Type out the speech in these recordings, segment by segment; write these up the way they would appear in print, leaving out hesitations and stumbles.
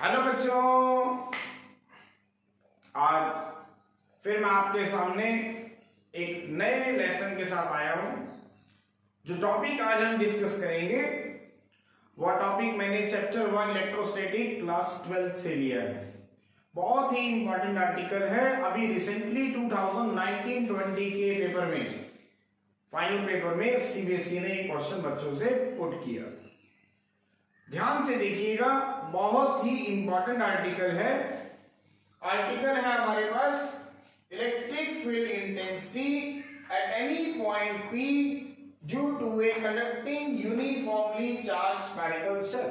Hello बच्चों, आज फिर मैं आपके सामने एक नए लेसन के साथ आया हूं। जो टॉपिक आज हम डिस्कस करेंगे वह टॉपिक मैंने चैप्टर 1 इलेक्ट्रोस्टैटिक क्लास 12 से लिया है। बहुत ही इंपॉर्टेंट आर्टिकल है। अभी रिसेंटली 2019-20 के पेपर में, फाइनल पेपर में सीबीएसई ने एक क्वेश्चन बच्चों से पुट किया। ध्यान से देखिएगा, बहुत ही इंपॉर्टेंट आर्टिकल है। आर्टिकल है हमारे पास, electric field intensity at any point P due to a conducting uniformly charge spherical shell.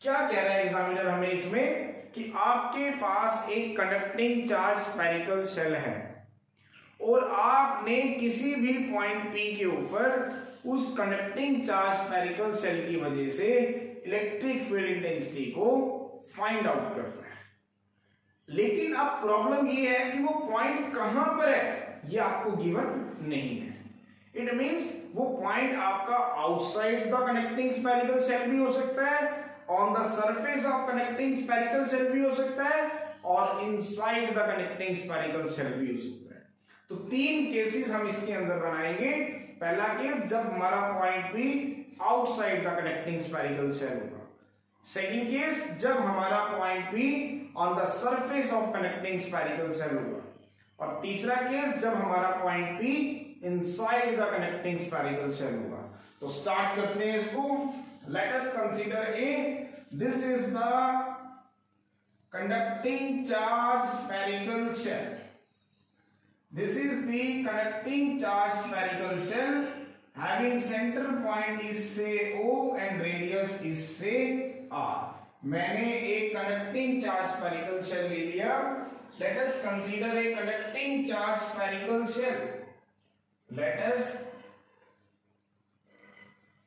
क्या कह रहा है एग्जामिनर हमें इसमें कि आपके पास एक कंडक्टिंग चार्ज स्फेरिकल शेल है और आपने किसी भी पॉइंट P के ऊपर उस कंडक्टिंग चार्ज स्फेरिकल शेल की वजह से इलेक्ट्रिक फील्ड इंटेंसिटी को फाइंड आउट करना है। लेकिन अब प्रॉब्लम ये है कि वो पॉइंट कहां पर है ये आपको गिवन नहीं है। इट मींस वो पॉइंट आपका outside the connecting spherical shell भी हो सकता है, on the surface of connecting spherical shell भी हो सकता है और inside the connecting spherical shell भी हो सकता है। तो तीन केसेस हम इसके अंदर बनाएंगे। पहला केस, जब हमारा point P outside the connecting spherical shell होगा। सेकंड केस, जब हमारा point P on the surface of connecting spherical shell होगा। और तीसरा केस, जब हमारा point P inside the connecting spherical shell होगा। तो स्टार्ट करते हैं इसको। Let us consider a, this is the conducting charge spherical shell. This is the conducting charge spherical shell having center point is say O and radius is say R. मैंने एक conducting charge spherical shell ले लिया। Let us consider a conducting charge spherical shell. Let us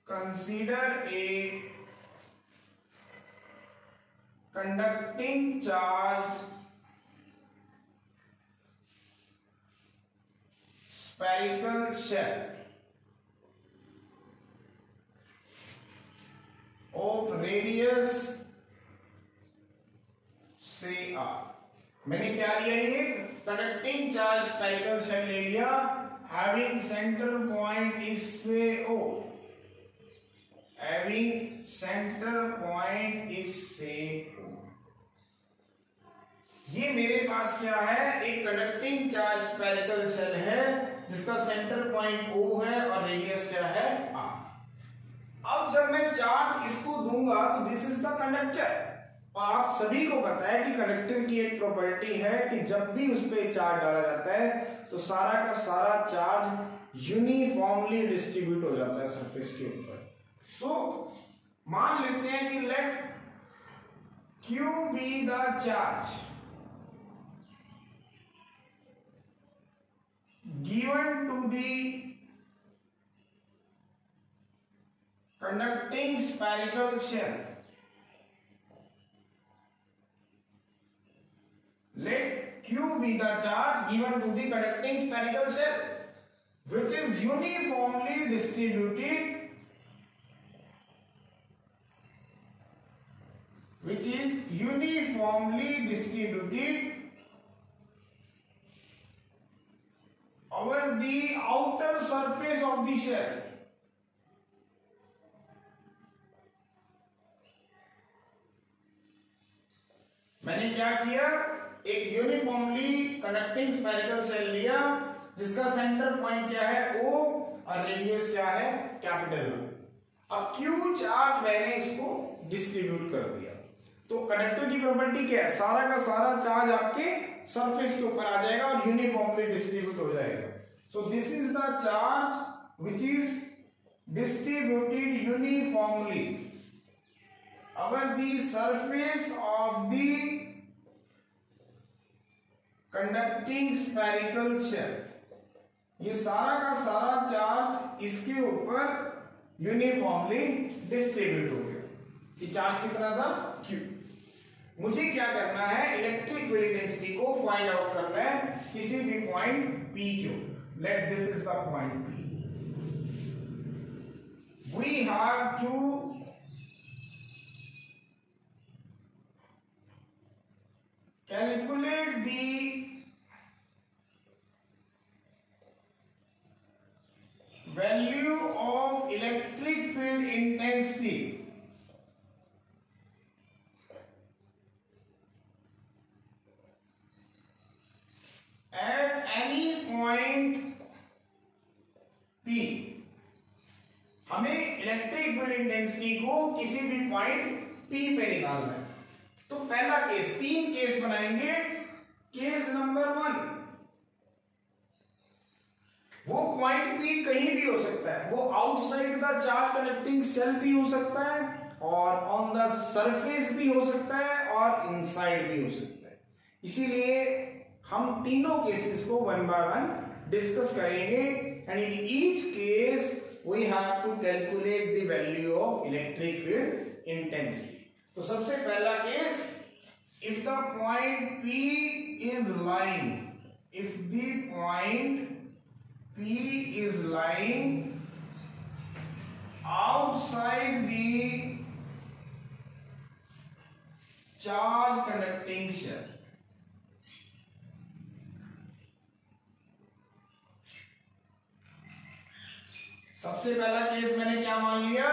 consider a conducting charge spherical shell of radius say R। मैंने क्या लिया, ये conducting charge spherical shell ले लिया, having center point is say O, having center point is say O। ये मेरे पास क्या है, एक कंडक्टिंग चार्ज स्फेरिकल शेल है जिसका सेंटर पॉइंट O है और रेडियस क्या है R। अब जब मैं चार्ज इसको दूंगा तो दिस इज द कंडक्टर। और आप सभी को पता है कि कंडक्टर की एक प्रॉपर्टी है कि जब भी उस पर चार्ज डाला जाता है तो सारा का सारा चार्ज यूनिफॉर्मली डिस्ट्रीब्यूट हो जाता है सरफेस के ऊपर। सो मान लेते हैं कि let Q be the charge given to the conducting spherical shell. Let Q be the charge given to the conducting spherical shell which is uniformly distributed over the outer surface of the shell। मैंने क्या किया, एक uniformly conducting spherical shell लिया जिसका centre point क्या है O और radius क्या है कैपिटल O। अब Q चार्ज मैंने इसको डिस्ट्रीब्यूट कर दिया। तो कंडक्टर की प्रॉपर्टी क्या है, सारा का सारा चार्ज आपके सरफेस के ऊपर आ जाएगा और यूनिफॉर्मली डिस्ट्रीब्यूट हो जाएगा। सो this is the charge which is distributed uniformly over the surface of the conducting spherical shell। ये सारा का सारा चार्ज इसके ऊपर यूनिफॉर्मली डिस्ट्रीब्यूट हो गया। ये चार्ज कितना था, Q। मुझे क्या करना है, इलेक्ट्रिक फील्ड इंटेंसिटी को फाइंड आउट करना है किसी भी पॉइंट P के ऊपर। Let this is the point P। We have to calculate the value of electric field intensity at any point P। हमें इलेक्ट्रिक फील्ड इंटेंसिटी को किसी भी पॉइंट P पे निकालना है। तो पहला केस, 3 केस बनाएंगे। केस नंबर 1, वो पॉइंट P कहीं भी हो सकता है, वो outside the charge connecting shell भी हो सकता है और ऑन द सरफेस भी हो सकता है और इनसाइड भी हो सकता है। इसीलिए हम तीनों केसेस को 1 by 1 डिस्कस करेंगे and in each case we have to calculate the value of electric field intensity. तो सबसे पहला केस, if the point P is lying, if the point P is lying outside the charge conducting shell, सबसे पहला case मैंने क्या मान लिया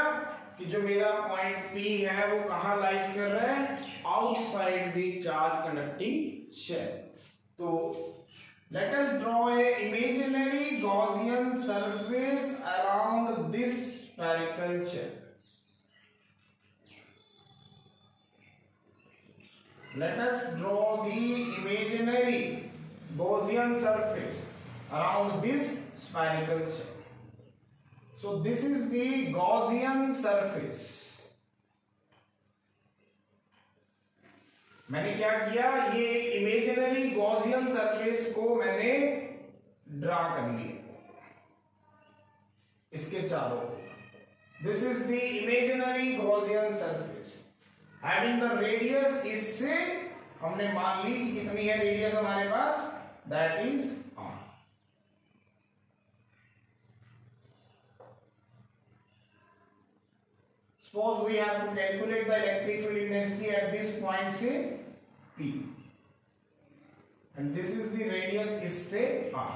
कि जो मेरा पॉइंट P है वो कहां लाइज कर रहा है, outside the charge conducting shell. तो let us draw a imaginary Gaussian surface around this spherical shell. Let us draw the imaginary Gaussian surface around this spherical shell. So this is the Gaussian surface. मैंने क्या किया, ये imaginary Gaussian surface को मैंने draw कर लिया इसके चारों। This is the imaginary Gaussian surface having the radius, इससे हमने मान ली कि कितनी है रेडियस हमारे पास, that is r। Suppose we have to calculate the electric field intensity at this point, say P, and this is the radius, is say r।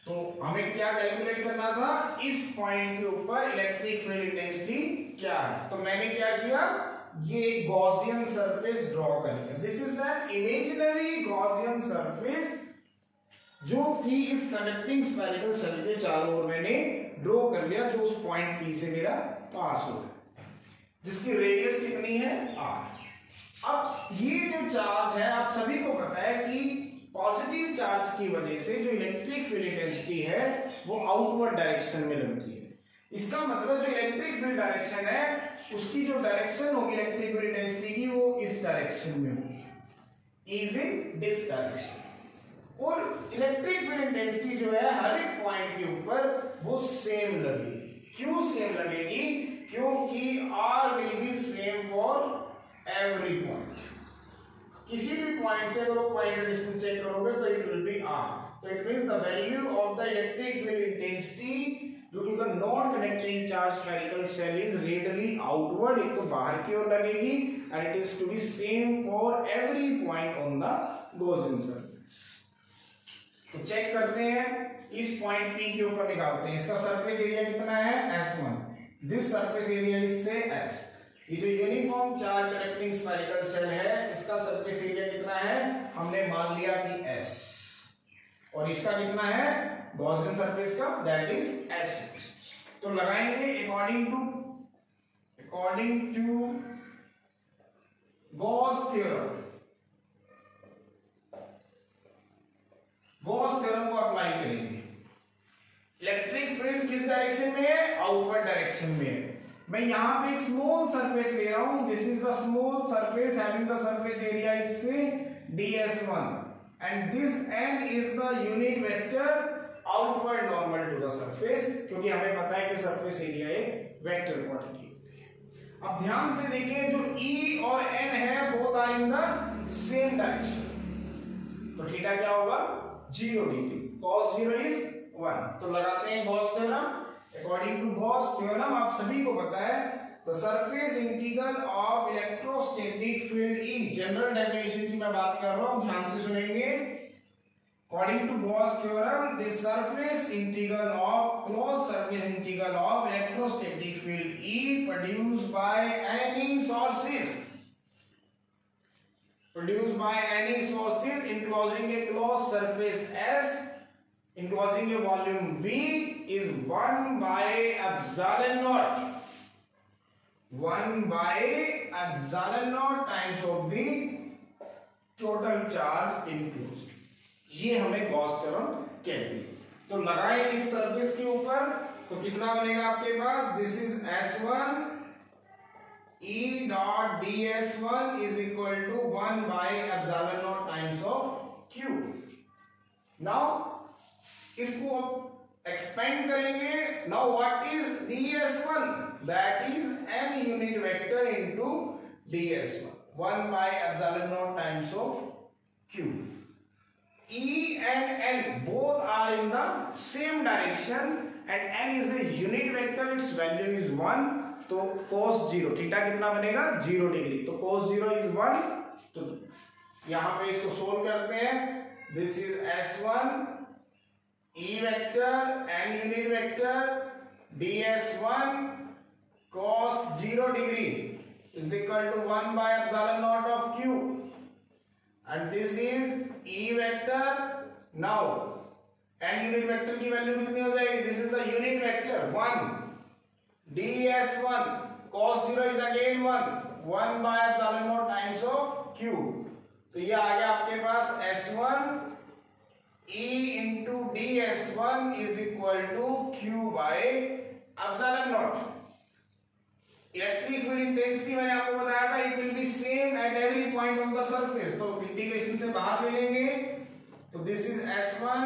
तो हमें क्या कैलकुलेट करना था, इस पॉइंट के ऊपर इलेक्ट्रिक फील्ड इंटेंसिटी क्या है। तो मैंने क्या किया, ये गॉसियन सरफेस ड्रॉ कर लिया। This is an imaginary Gaussian surface जो कि इस कंडक्टिंग स्फेरिकल शेल के चारों ओर मैंने ड्रॉ कर लिया, जो उस पॉइंट P से मेरा पास हो गया, जिसकी रेडियस कितनी है, r। अब ये जो चार्ज है, आप सभी को पता है कि पॉजिटिव चार्ज की वजह से जो इलेक्ट्रिक फील्ड इंटेंसिटी है वो आउटवर्ड डायरेक्शन में लगती है। इसका मतलब जो इलेक्ट्रिक फील्ड डायरेक्शन है उसकी जो डायरेक्शन होगी इलेक्ट्रिक फील्ड इंटेंसिटी की, वो इस डायरेक्शन में होगी, इज इन दिस डायरेक्शन। और इलेक्ट्रिक फील्ड इंटेंसिटी जो है हर एक पॉइंट के ऊपर वो सेम लगेगी। क्यों सेम लगेगी, क्योंकि r will be same for every point. किसी भी पॉइंट से अगर पॉइंट का डिस्टेंस चेक करोगे तो इट विल बी r। तो it means the value of the electric field intensity due to the non connecting charge spherical shell is radially outward, एक तो बाहर की ओर लगेगी, and it is to be same for every point on the Gaussian surface. तो check करते हैं, इस पॉइंट P के ऊपर निकालते हैं, इसका सरफेस एरिया कितना है, S1। This surface area is say S। ये जो uniform charge connecting spherical shell है, इसका सरफेस एरिया कितना है, हमने मान लिया कि S, और इसका कितना है गॉसियन सरफेस का, दैट इज S। तो लगाएंगे according to Gauss theorem. Gauss theorem को अप्लाई करेंगे। इलेक्ट्रिक फील्ड किस डायरेक्शन में है, आउटवर्ड डायरेक्शन में है। मैं यहां पे एक स्मॉल सरफेस ले रहा हूं, this is the small surface having the surface area is say ds1 and this n is the unit vector outward normal to the surface, क्योंकि हमें पता है कि सरफेस एरिया एक वेक्टर क्वांटिटी होती है। अब ध्यान से देखिए, जो E और N है both are in the same direction, तो थीटा क्या होगा 0 डिग्री, cos 0 इज 1। तो लगाते हैं Gauss theorem. According to Gauss theorem आप सभी को पता है, the surface integral of electrostatic field E, general definition की मैं बात कर रहा हूं, ध्यान से सुनेंगे। According to Gauss theorem, the surface integral of closed surface integral of electrostatic field E produced by any sources enclosing a closed surface S enclosing a volume V is 1 by epsilon naught. 1 by epsilon naught times of the total charge enclosed. ये हमें Gauss theorem कहती है। तो लगाए इस surface के ऊपर, तो कितना बनेगा आपके पास, this is S1 E dot ds1 is equal to 1 by epsilon naught times of Q। Now इसको एक्सपेंड करेंगे। Now what is ds1, that is n unit vector into ds1, 1 by epsilon naught times of Q। E and N both are in the same direction and N is a unit vector, its value is 1, तो cos 0 theta कितना बनेगा 0 degree, तो cos 0 is 1। तो यहां पे इसको solve करते हैं, this is S1 E vector N unit vector ds1 cos 0 degree is equal to 1 by epsilon naught of Q, and this is E vector। now n unit vector की value कितनी हो जाएगी, this is the unit vector 1 ds1 cos 0 is again 1 by epsilon naught times of Q। तो ये आ गया आपके पास S1 E into ds1 is equal to Q by epsilon naught। Electric field intensity मैंने आपको बताया था, it will be same at every point on the surface, तो integration से बाहर ले लेंगे, तो this is S1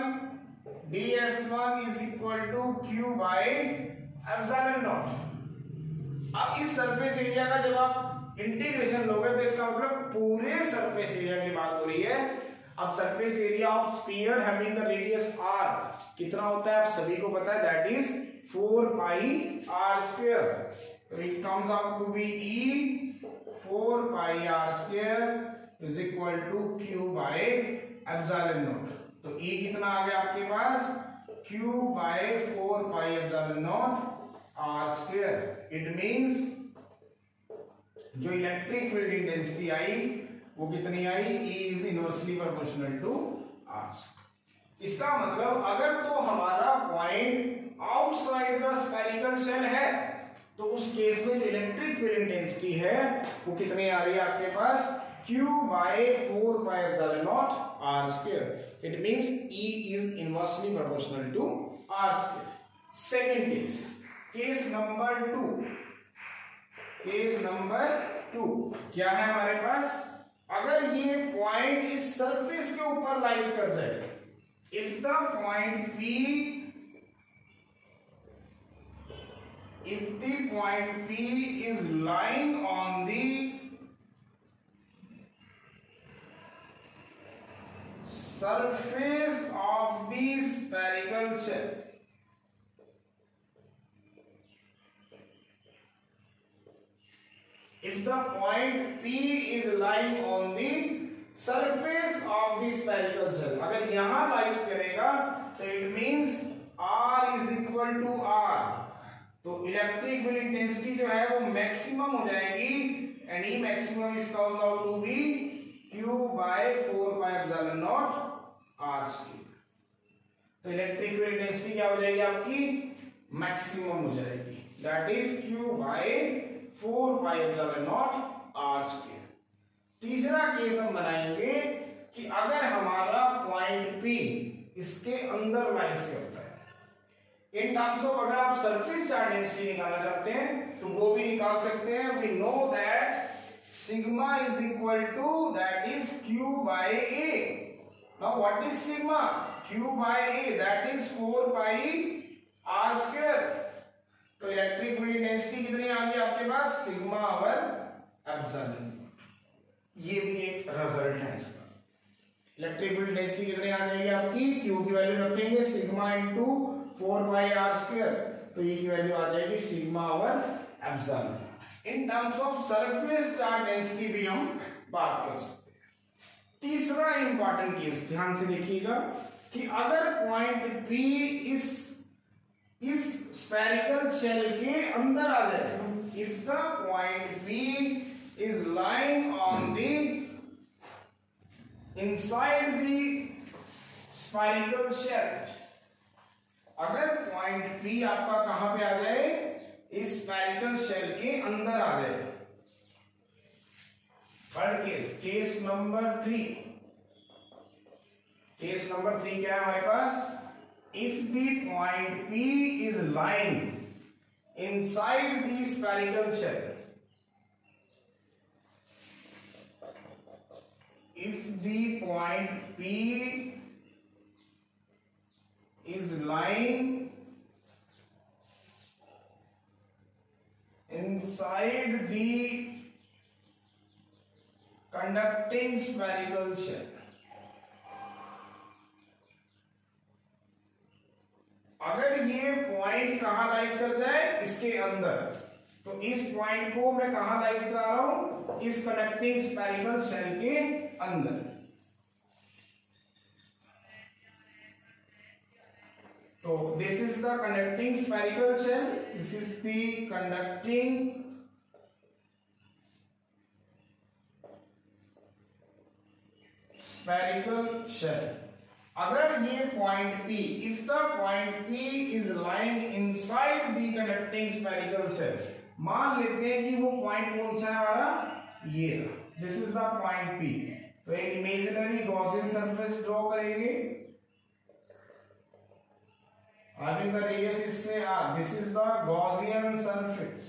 ds1 is equal to Q by epsilon naught. अब इस सरफेस एरिया का जब आप इंटीग्रेशन लोगे तो इसका मतलब पूरे सरफेस एरिया की बात हो रही है। अब surface area of sphere having the radius r कितना होता है आप सभी को पता है, that is 4 pi r square. So it comes out to be E 4 pi r square is equal to Q by epsilon naught। तो E कितना आ गया आपके पास, Q by 4 pi epsilon naught r square। It means जो electric field intensity I वो कितनी आई, E is inversely proportional to r। इसका मतलब अगर तो हमारा point outside the spherical shell है, तो उस केस में जो इलेक्ट्रिक फील्ड इंटेंसिटी है वो कितनी आ रही है आपके पास, Q by 4 pi epsilon naught r square। It means E is inversely proportional to r square। Second case, case number 2 क्या है हमारे पास, अगर ये पॉइंट इस सरफेस के ऊपर लाइज कर जाए, if the point P is lying on the surface of the spherical shell, if the point P is lying on the surface of the spherical shell, अगर यहां लाइज करेगा तो it means R is equal to R, तो electric field intensity जो है वो maximum हो जाएगी, and E maximum is comes out to be Q by 4 pi epsilon naught r square। तो इलेक्ट्रिक फील्ड इंटेंसिटी क्या हो जाएगी आपकी, मैक्सिमम हो जाएगी, that is Q by 4 pi epsilon naught r square। तीसरा केस हम बनाएंगे कि अगर हमारा पॉइंट P इसके अंदर लाइज करता है, इन टर्म्स ऑफ अगर आप सरफेस चार्ज डेंसिटी निकालना चाहते हैं तो वो भी निकाल सकते हैं। We know that sigma is equal to that is Q by A। Now what is sigma, Q by A that is 4 pi r square। तो इलेक्ट्रिक फील्ड डेंसिटी कितनी आ गई आपके पास सिग्मा ओवर एप्सिलॉन। ये भी एक रिजल्ट है इसका। इलेक्ट्रिक फील्ड डेंसिटी कितनी आ जाएगी आपकी, क्यू की वैल्यू रखेंगे sigma into 4 pi r square, तो ये की वैल्यू आ जाएगी sigma over epsilon. In terms of surface charge density भी हम बात कर सकते हैं। तीसरा इंपॉर्टेंट केस ध्यान से देखिएगा कि अगर पॉइंट P इस स्फेरिकल शेल के अंदर आ जाए, if the point P is lying on the inside the spherical shell, अगर पॉइंट P आपका कहां पे आ जाए, इस स्फेरिकल शेल के अंदर आ जाए। Third case, case number 3। Case number 3 क्या है हमारे पास, if the point P is lying inside the spherical shell, if the point P is lying inside the conducting spherical shell, अगर ये पॉइंट कहां लाइज कर जाए, इसके अंदर, तो इस पॉइंट को मैं कहां लाइज करा रहा हूं, इस कनेक्टिंग स्फेरिकल शेल के अंदर। तो this is the connecting spherical shell, this is the conducting spherical shell. अगर ये point P, if the point P is lying inside the conducting spherical shell, मान लेते हैं कि वो पॉइंट कौन सा है हमारा, ये, this is the point P। तो एक इमेजिनरी गॉसियन सरफेस ड्रॉ करेंगे, having the radius इससे r, this is the Gaussian surface।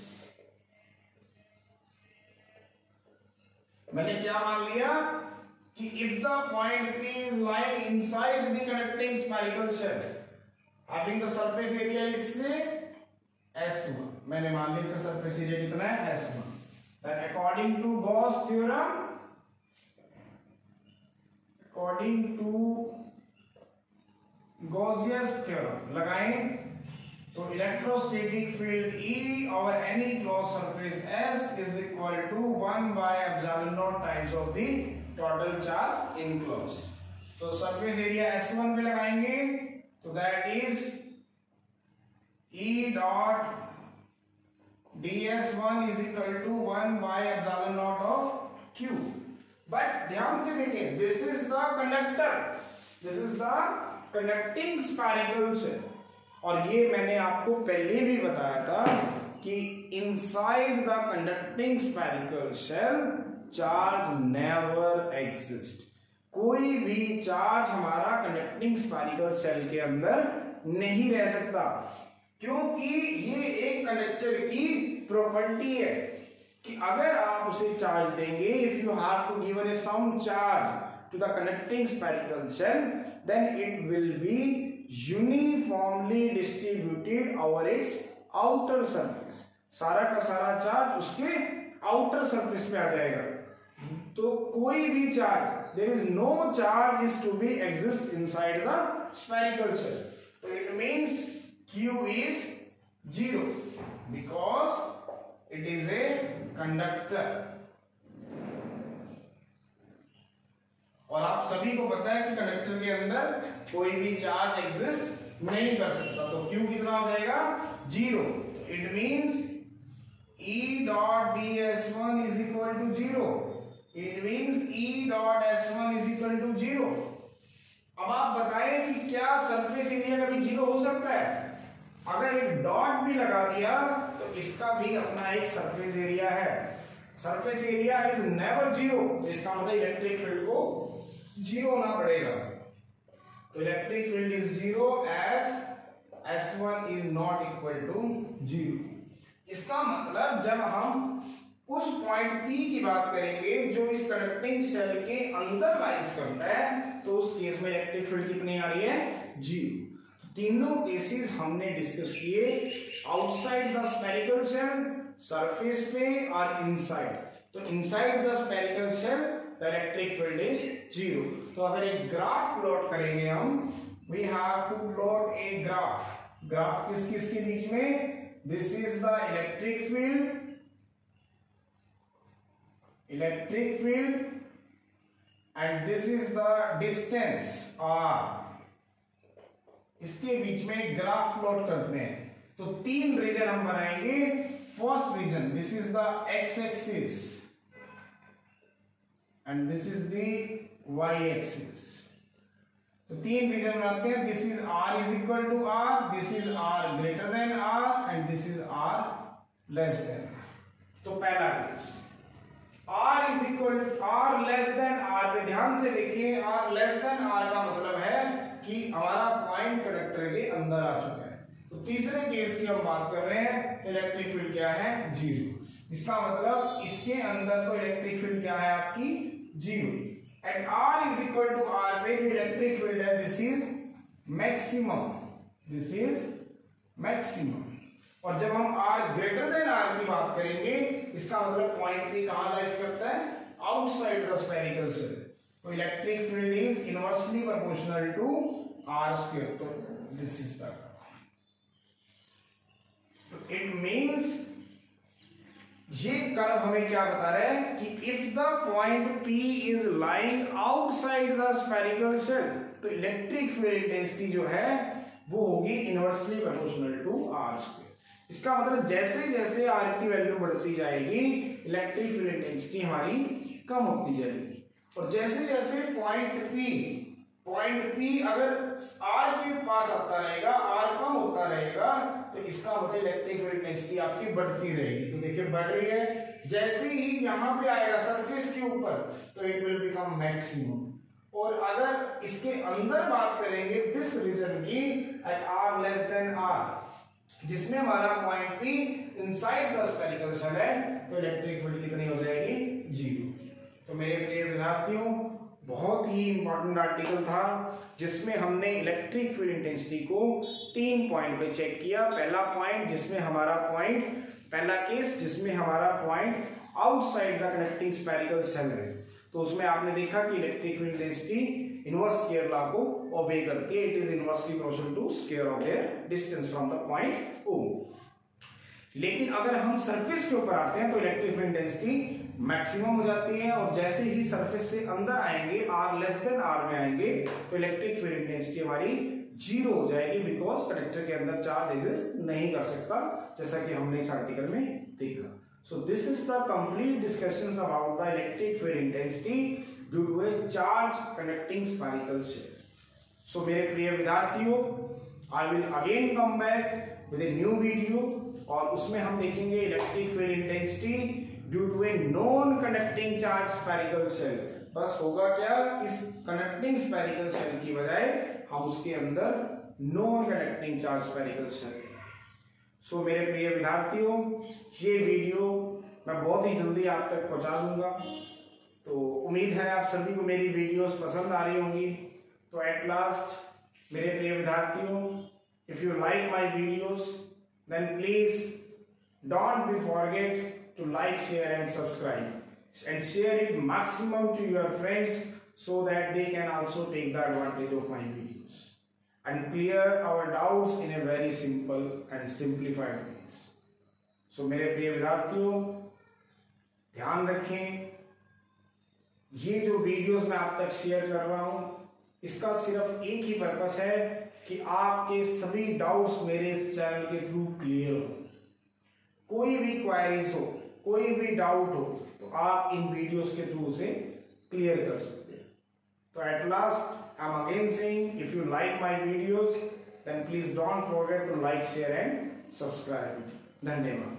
मैंने क्या मान लिया कि if the point P is lying inside the connecting spherical shell, having the surface area इससे S1, मैंने मान लिया इसका surface area कितना है, S1। Then according to Gauss theorem, according to Gaussian theorem लगाएं, तो electrostatic field E over any closed surface S is equal to 1 by epsilon naught times of the total charge enclosed। तो surface area S1 पे लगाएंगे, तो that is E dot ds1 is equal to 1 by epsilon naught of Q। But ध्यान से देखें, this is the conductor, this is the conducting spherical shell, और ये मैंने आपको पहले भी बताया था कि inside the conducting spherical shell charge never exist. कोई भी चार्ज हमारा कंडक्टिंग स्फेरिकल शेल के अंदर नहीं रह सकता, क्योंकि ये एक कंडक्टर की प्रॉपर्टी है कि अगर आप उसे चार्ज देंगे, if you have to given a some charge to the connecting spherical shell, then it will be uniformly distributed over its outer surface। सारा का सारा चार्ज उसके आउटर सरफेस पे आ जाएगा। तो कोई भी charge, there is no charge is to be exist inside the spherical shell। तो it means Q is 0 because it is a conductor। और आप सभी को पता है कि कंडक्टर के अंदर कोई भी चार्ज एग्जिस्ट नहीं कर सकता, तो Q कितना हो जाएगा, 0। तो it means E dot ds1 is equal to 0। It means E dot s1 is equal to 0। अब आप बताएं कि क्या सरफेस एरिया कभी 0 हो सकता है? अगर एक डॉट भी लगा दिया तो इसका भी अपना एक सरफेस एरिया है। सरफेस एरिया इज नेवर 0, तो इसका मतलब इलेक्ट्रिक फील्ड को 0 होना पड़ेगा। तो electric field is 0 as S1 is not equal to 0। इसका मतलब जब हम उस पॉइंट P की बात करेंगे जो इस कंडक्टिंग शेल के अंदर लाइज करता है, तो उस केस में इलेक्ट्रिक फील्ड कितनी आ रही है, 0। तीनों केसेस हमने डिस्कस किए, outside the spherical shell, surface पे और इनसाइड। तो inside the spherical shell the electric field is 0। तो अगर एक ग्राफ प्लॉट करेंगे हम, we have to plot a graph किस किस के बीच में, this is the electric field and this is the distance r, इसके बीच में ग्राफ प्लॉट करते हैं। तो 3 रीजन हम बनाएंगे। First region, this is the x axis and this is the y axis. तो 3 रीजन बनाते हैं। This is r is equal to r, this is r greater than r and this is r less than. तो पहला case r is equal r less than r पे ध्यान से देखिए, r less than r का मतलब है कि हमारा पॉइंट कंडक्टर के अंदर आ चुका है। तो तीसरे केस की हम बात कर रहे हैं, तो इलेक्ट्रिक फील्ड क्या है, 0। इसका मतलब इसके अंदर तो इलेक्ट्रिक फील्ड क्या है आपकी, 0। And r is equal to r पे जो इलेक्ट्रिक फील्ड है, दिस इज मैक्सिमम। और जब हम r ग्रेटर देन r की बात करेंगे, इसका मतलब पॉइंट P कहां लाइज करता है, आउटसाइड द स्फेरिकल सेल। तो electric field is inversely proportional to r square. तो this is the, it means ये कर्व हमें क्या बता रहा है कि if the point P is lying outside the spherical shell, तो इलेक्ट्रिक फील्ड इंटेंसिटी जो है वो होगी inversely proportional to r square. इसका मतलब जैसे जैसे r की वैल्यू बढ़ती जाएगी, इलेक्ट्रिक फील्ड इंटेंसिटी हमारी कम होती जाएगी। और जैसे जैसे पॉइंट P अगर r के पास आता रहेगा, r कम होता रहेगा, तो इसका मतलब इलेक्ट्रिक फील्ड इंटेंसिटी आपकी बढ़ती रहेगी। तो देखिए बढ़ रही है, जैसे ही यहां पे आएगा सरफेस के ऊपर, तो इट विल बिकम मैक्सिमम। और अगर इसके अंदर बात करेंगे दिस रीजन की, at r less than r, जिसमें हमारा point P inside the spherical shell है, तो इलेक्ट्रिक फील्ड कितनी हो जाएगी, 0। तो मेरे प्रिय विद्यार्थियों, बहुत ही इंपॉर्टेंट आर्टिकल था जिसमें हमने इलेक्ट्रिक फील्ड इंटेंसिटी को 3 पॉइंट पे चेक किया। पहला पॉइंट जिसमें हमारा पॉइंट, पहला केस जिसमें हमारा point outside the connecting spherical shell है, तो उसमें आपने देखा कि electric field intensity inverse square law को ओबे करती है। It is inversely proportional to square of their distance from the point O। लेकिन अगर हम सरफेस के ऊपर आते हैं, तो इलेक्ट्रिक फील्ड इंटेंसिटी मैक्सिमम हो जाती है। और जैसे ही सरफेस से अंदर आएंगे, r लेस देन r में आएंगे, तो इलेक्ट्रिक फील्ड इंटेंसिटी हमारी 0 हो जाएगी, बिकॉज कंडक्टर के अंदर चार्ज एग्जिस्ट नहीं कर सकता, जैसा कि हमने इस आर्टिकल में देखा। So this is the complete discussion about the electric field intensity due to a charge conducting spherical shell. So मेरे प्रिय विद्यार्थियों, I will again come back with a new video, और उसमें हम देखेंगे electric field intensity due to a non conducting charge spherical shell. बस होगा क्या, इस कंडक्टिंग स्फेरिकल सेल की बजाय हम उसके अंदर non conducting charge spherical shell. So मेरे प्रिय विद्यार्थियों, ये वीडियो मैं बहुत ही जल्दी आप तक पहुंचा दूंगा। तो उम्मीद है आप सभी को मेरी वीडियोस पसंद आ रही होंगी। तो एट लास्ट मेरे प्रिय विद्यार्थियों, if you like my videos, then please don't be forget to like, share and subscribe and share it maximum to your friends so that they can also take the advantage of my videos and clear our doubts in a very simple and simplified ways. So मेरे प्रिय विद्यार्थियों, ध्यान रखें, ये जो videos मैं आप तक शेयर कर रहा हूं, इसका सिर्फ एक ही पर्पस है कि आपके सभी डाउट्स मेरे इस चैनल के थ्रू क्लियर हो। कोई भी क्वेरीज हो, कोई भी डाउट हो, तो आप इन वीडियोस के थ्रू उसे क्लियर कर सकते हैं। तो at last I am again saying, if you like my videos, then please don't forget to like, share and subscribe. धन्यवाद।